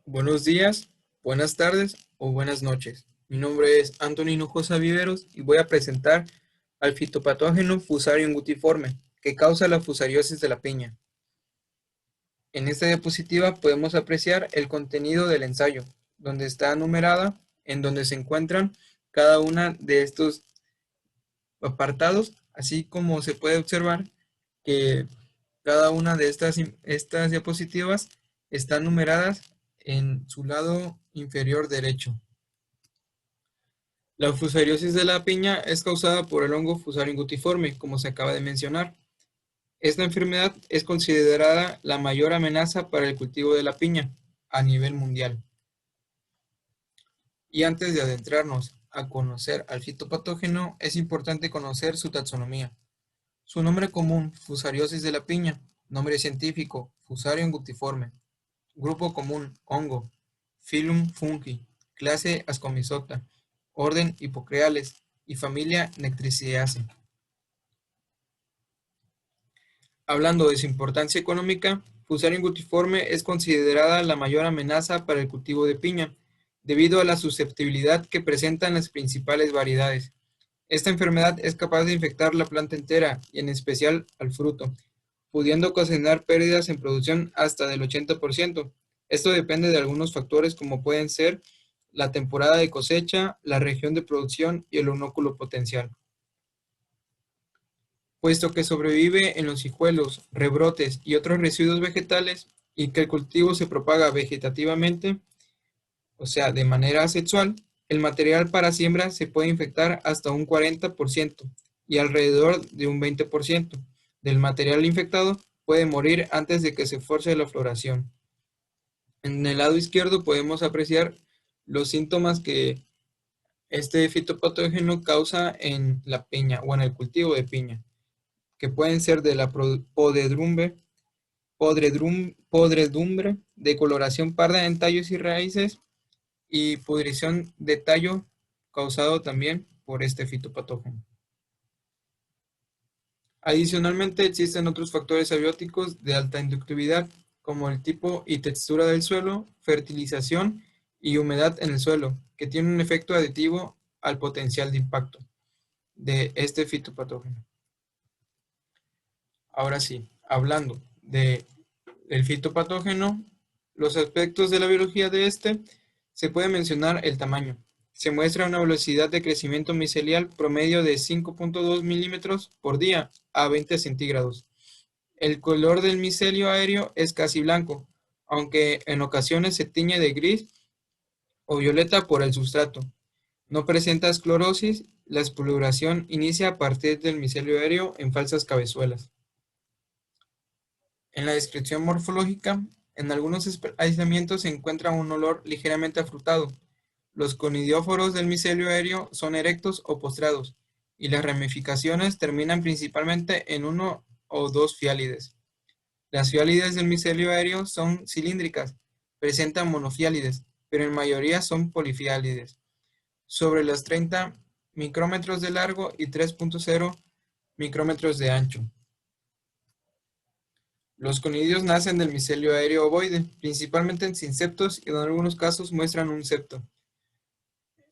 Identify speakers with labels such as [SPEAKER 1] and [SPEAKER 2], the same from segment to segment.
[SPEAKER 1] Buenos días, buenas tardes o buenas noches. Mi nombre es Antonio Hinojosa Viveros y voy a presentar al fitopatógeno Fusarium gutiforme, que causa la fusariosis de la piña. En esta diapositiva podemos apreciar el contenido del ensayo, donde está numerada, en donde se encuentran cada una de estos apartados, así como se puede observar que cada una de estas diapositivas están numeradas en su lado inferior derecho. La fusariosis de la piña es causada por el hongo Fusarium gutiforme, como se acaba de mencionar. Esta enfermedad es considerada la mayor amenaza para el cultivo de la piña a nivel mundial. Y antes de adentrarnos a conocer al fitopatógeno, es importante conocer su taxonomía. Su nombre común, Fusariosis de la piña. Nombre científico, Fusarium gutiforme. Grupo común, hongo. Phylum Fungi. Clase Ascomyzota. Orden Hipocreales. Y familia Nectriciaceae. Hablando de su importancia económica, Fusarium gutiforme es considerada la mayor amenaza para el cultivo de piña, debido a la susceptibilidad que presentan las principales variedades. Esta enfermedad es capaz de infectar la planta entera y en especial al fruto, pudiendo ocasionar pérdidas en producción hasta del 80%. Esto depende de algunos factores como pueden ser la temporada de cosecha, la región de producción y el onóculo potencial. Puesto que sobrevive en los hijuelos, rebrotes y otros residuos vegetales y que el cultivo se propaga vegetativamente, o sea, de manera asexual, el material para siembra se puede infectar hasta un 40% y alrededor de un 20% del material infectado puede morir antes de que se force la floración. En el lado izquierdo podemos apreciar los síntomas que este fitopatógeno causa en la piña o en el cultivo de piña, que pueden ser de la podredumbre, de coloración parda en tallos y raíces, y pudrición de tallo causado también por este fitopatógeno. Adicionalmente, existen otros factores abióticos de alta inductividad, como el tipo y textura del suelo, fertilización y humedad en el suelo, que tienen un efecto aditivo al potencial de impacto de este fitopatógeno. Ahora sí, hablando del fitopatógeno, los aspectos de la biología de este, se puede mencionar el tamaño. Se muestra una velocidad de crecimiento micelial promedio de 5.2 milímetros por día a 20 centígrados. El color del micelio aéreo es casi blanco, aunque en ocasiones se tiñe de gris o violeta por el sustrato. No presenta esclerosis, la exploración inicia a partir del micelio aéreo en falsas cabezuelas. En la descripción morfológica, en algunos aislamientos se encuentra un olor ligeramente afrutado. Los conidióforos del micelio aéreo son erectos o postrados, y las ramificaciones terminan principalmente en uno o dos fiálides. Las fiálides del micelio aéreo son cilíndricas, presentan monofiálides, pero en mayoría son polifiálides, sobre los 30 micrómetros de largo y 3.0 micrómetros de ancho. Los conidios nacen del micelio aéreo ovoide, principalmente en insectos y en algunos casos muestran un septo.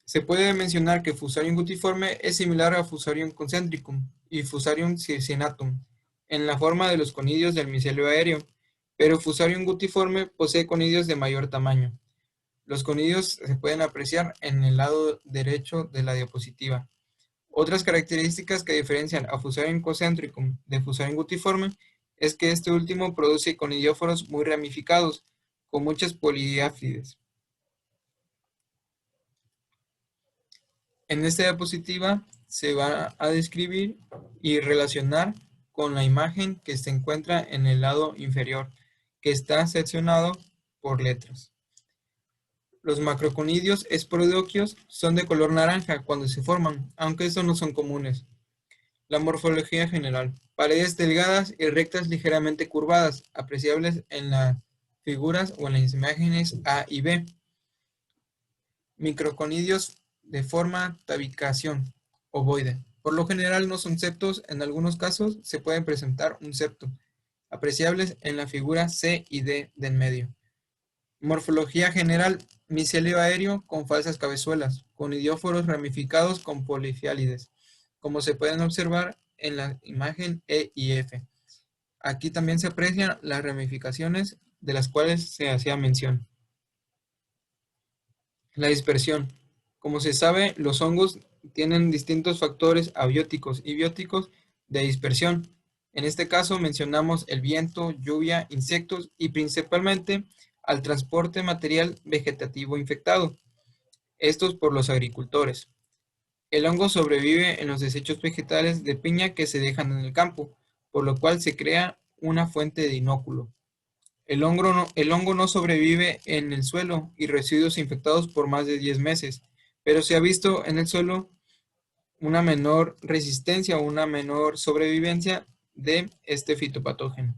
[SPEAKER 1] Se puede mencionar que Fusarium gutiforme es similar a Fusarium concentricum y Fusarium circinatum en la forma de los conidios del micelio aéreo, pero Fusarium gutiforme posee conidios de mayor tamaño. Los conidios se pueden apreciar en el lado derecho de la diapositiva. Otras características que diferencian a Fusarium concentricum de Fusarium gutiforme es que este último produce conidióforos muy ramificados, con muchas polidáfides. En esta diapositiva se va a describir y relacionar con la imagen que se encuentra en el lado inferior, que está seccionado por letras. Los macroconidios esporodioquios son de color naranja cuando se forman, aunque estos no son comunes. La morfología general. Paredes delgadas y rectas ligeramente curvadas, apreciables en las figuras o en las imágenes A y B. Microconidios de forma tabicación, ovoide. Por lo general no son septos, en algunos casos se pueden presentar un septo, apreciables en la figura C y D del medio. Morfología general, micelio aéreo con falsas cabezuelas, con idioforos ramificados con polifiálides, como se pueden observar en la imagen E y F. Aquí también se aprecian las ramificaciones de las cuales se hacía mención. La dispersión. Como se sabe, los hongos tienen distintos factores abióticos y bióticos de dispersión. En este caso mencionamos el viento, lluvia, insectos y principalmente al transporte material vegetativo infectado, estos por los agricultores. El hongo sobrevive en los desechos vegetales de piña que se dejan en el campo, por lo cual se crea una fuente de inóculo. El hongo no sobrevive en el suelo y residuos infectados por más de 10 meses, pero se ha visto en el suelo una menor resistencia o una menor sobrevivencia de este fitopatógeno.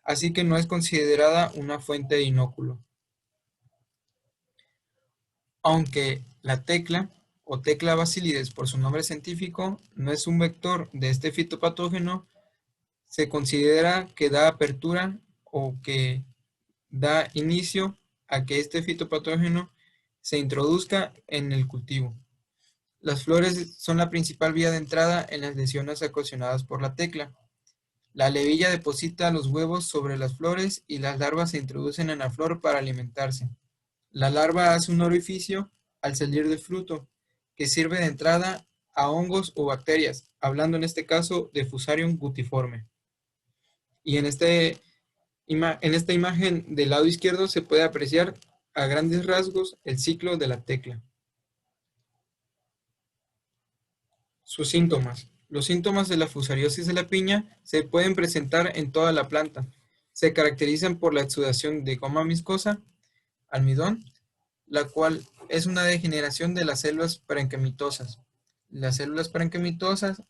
[SPEAKER 1] Así que no es considerada una fuente de inóculo. Aunque la tecla o tecla bacillides por su nombre científico no es un vector de este fitopatógeno, se considera que da apertura o que da inicio a que este fitopatógeno se introduzca en el cultivo. Las flores son la principal vía de entrada en las lesiones ocasionadas por la tecla. La levilla deposita los huevos sobre las flores y las larvas se introducen en la flor para alimentarse. La larva hace un orificio al salir del fruto, que sirve de entrada a hongos o bacterias, hablando en este caso de Fusarium gutiforme. Y en esta imagen del lado izquierdo se puede apreciar a grandes rasgos el ciclo de la tecla. Sus síntomas. Los síntomas de la fusariosis de la piña se pueden presentar en toda la planta. Se caracterizan por la exudación de goma viscosa, almidón, la cual es una degeneración de las células parenquimatosas. Las células parenquimatosas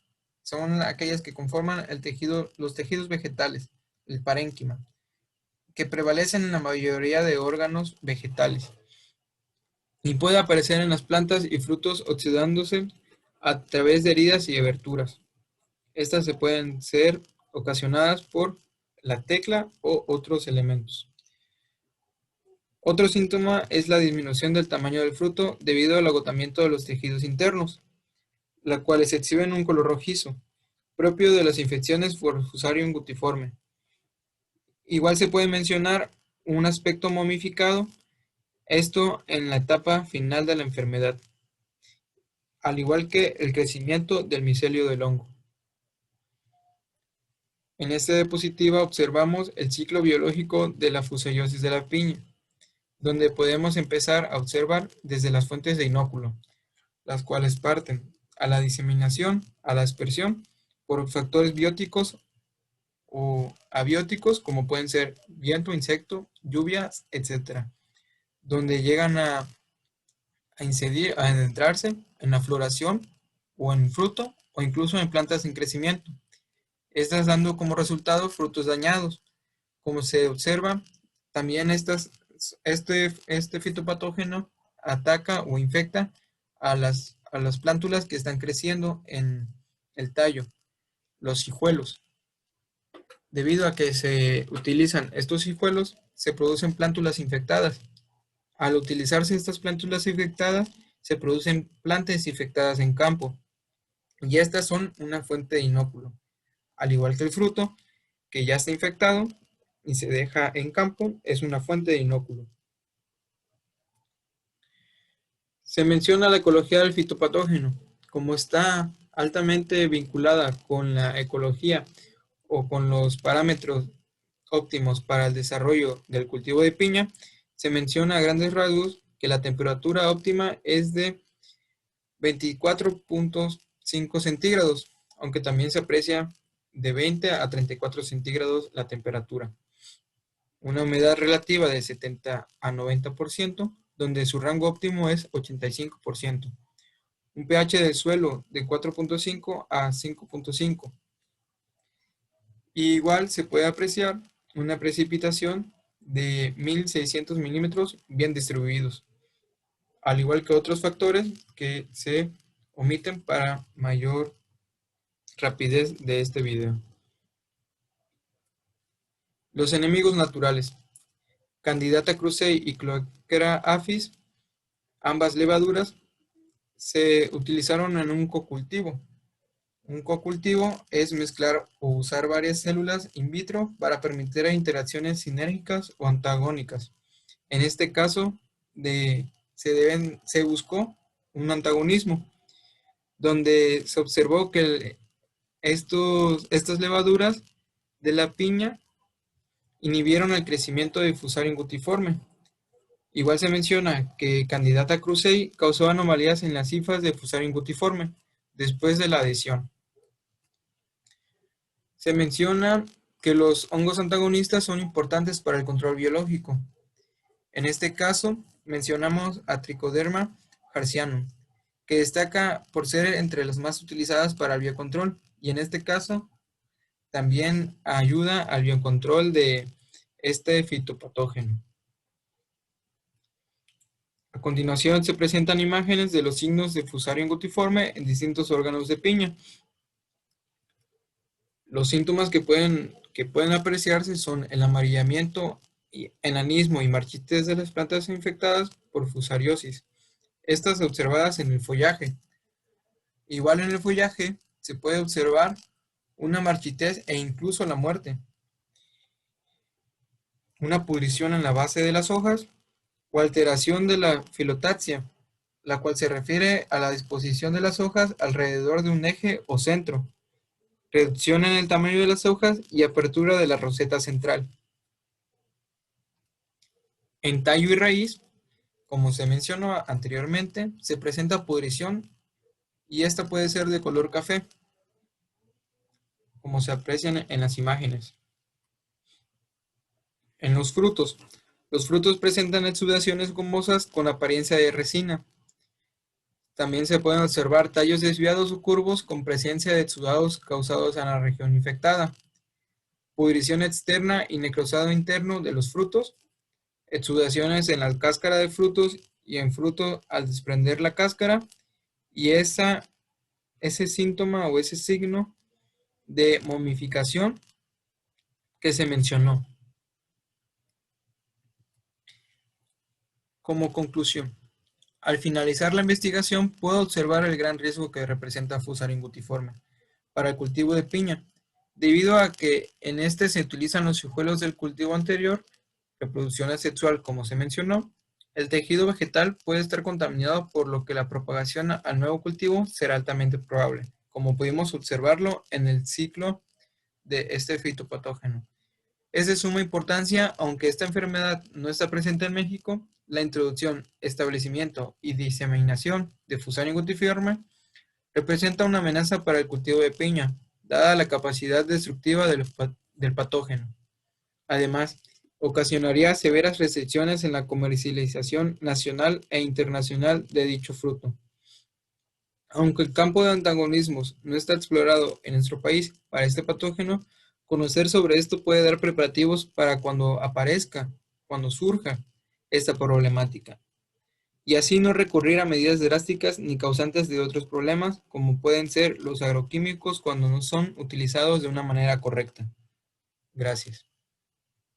[SPEAKER 1] son aquellas que conforman los tejidos vegetales, el parénquima, que prevalecen en la mayoría de órganos vegetales y puede aparecer en las plantas y frutos oxidándose a través de heridas y aberturas. Estas se pueden ser ocasionadas por la tecla o otros elementos. Otro síntoma es la disminución del tamaño del fruto debido al agotamiento de los tejidos internos, la cuales exhiben un color rojizo, propio de las infecciones por Fusarium gutiforme. Igual se puede mencionar un aspecto momificado, esto en la etapa final de la enfermedad, al igual que el crecimiento del micelio del hongo. En esta diapositiva observamos el ciclo biológico de la fusayosis de la piña, donde podemos empezar a observar desde las fuentes de inóculo, las cuales parten a la diseminación, a la dispersión, por factores bióticos o abióticos, como pueden ser viento, insecto, lluvias, etc., donde llegan a incidir, a adentrarse en la floración o en fruto o incluso en plantas en crecimiento. Estas dando como resultado frutos dañados. Como se observa, también este fitopatógeno ataca o infecta a las plántulas que están creciendo en el tallo, los hijuelos. Debido a que se utilizan estos hijuelos, se producen plántulas infectadas. Al utilizarse estas plántulas infectadas, se producen plantas infectadas en campo, y estas son una fuente de inóculo. Al igual que el fruto, que ya está infectado y se deja en campo, es una fuente de inóculo. Se menciona la ecología del fitopatógeno, como está altamente vinculada con la ecología o con los parámetros óptimos para el desarrollo del cultivo de piña. Se menciona a grandes rasgos que la temperatura óptima es de 24.5 centígrados, aunque también se aprecia de 20 a 34 centígrados la temperatura. Una humedad relativa de 70 a 90%, donde su rango óptimo es 85%. Un pH del suelo de 4.5 a 5.5. Igual se puede apreciar una precipitación de 1600 milímetros bien distribuidos, al igual que otros factores que se omiten para mayor rapidez de este video. Los enemigos naturales. Candidata cruzei y Cloaquera aphis, ambas levaduras, se utilizaron en un cocultivo. Un cocultivo es mezclar o usar varias células in vitro para permitir interacciones sinérgicas o antagónicas. En este caso, se buscó un antagonismo, donde se observó que estas levaduras de la piña inhibieron el crecimiento de Fusarium gutiforme. Igual se menciona que Candidata cruzei causó anomalías en las cifras de Fusarium gutiforme después de la adhesión. Se menciona que los hongos antagonistas son importantes para el control biológico. En este caso, mencionamos a Trichoderma herrzianum, que destaca por ser entre las más utilizadas para el biocontrol, y en este caso también ayuda al biocontrol de este fitopatógeno. A continuación se presentan imágenes de los signos de Fusarium gutiforme en distintos órganos de piña. Los síntomas que pueden apreciarse son el amarillamiento, enanismo y marchitez de las plantas infectadas por fusariosis, estas observadas en el follaje. Igual en el follaje se puede observar una marchitez e incluso la muerte, una pudrición en la base de las hojas o alteración de la filotaxia, la cual se refiere a la disposición de las hojas alrededor de un eje o centro, reducción en el tamaño de las hojas y apertura de la roseta central. En tallo y raíz, como se mencionó anteriormente, se presenta pudrición y esta puede ser de color café, como se aprecian en las imágenes. En los frutos presentan exudaciones gomosas con apariencia de resina. También se pueden observar tallos desviados o curvos con presencia de exudados causados en la región infectada, pudrición externa y necrosado interno de los frutos, exudaciones en la cáscara de frutos y en fruto al desprender la cáscara, y ese síntoma o ese signo de momificación que se mencionó. Como conclusión, al finalizar la investigación puedo observar el gran riesgo que representa Fusarium gutiforme para el cultivo de piña, debido a que en este se utilizan los hijuelos del cultivo anterior, reproducción asexual como se mencionó. El tejido vegetal puede estar contaminado, por lo que la propagación al nuevo cultivo será altamente probable, como pudimos observarlo en el ciclo de este fitopatógeno. Es de suma importancia, aunque esta enfermedad no está presente en México, la introducción, establecimiento y diseminación de Fusarium gutiforme representa una amenaza para el cultivo de piña, dada la capacidad destructiva del patógeno. Además, ocasionaría severas restricciones en la comercialización nacional e internacional de dicho fruto. Aunque el campo de antagonismos no está explorado en nuestro país para este patógeno, conocer sobre esto puede dar preparativos para cuando surja esta problemática, y así no recurrir a medidas drásticas ni causantes de otros problemas, como pueden ser los agroquímicos cuando no son utilizados de una manera correcta. Gracias.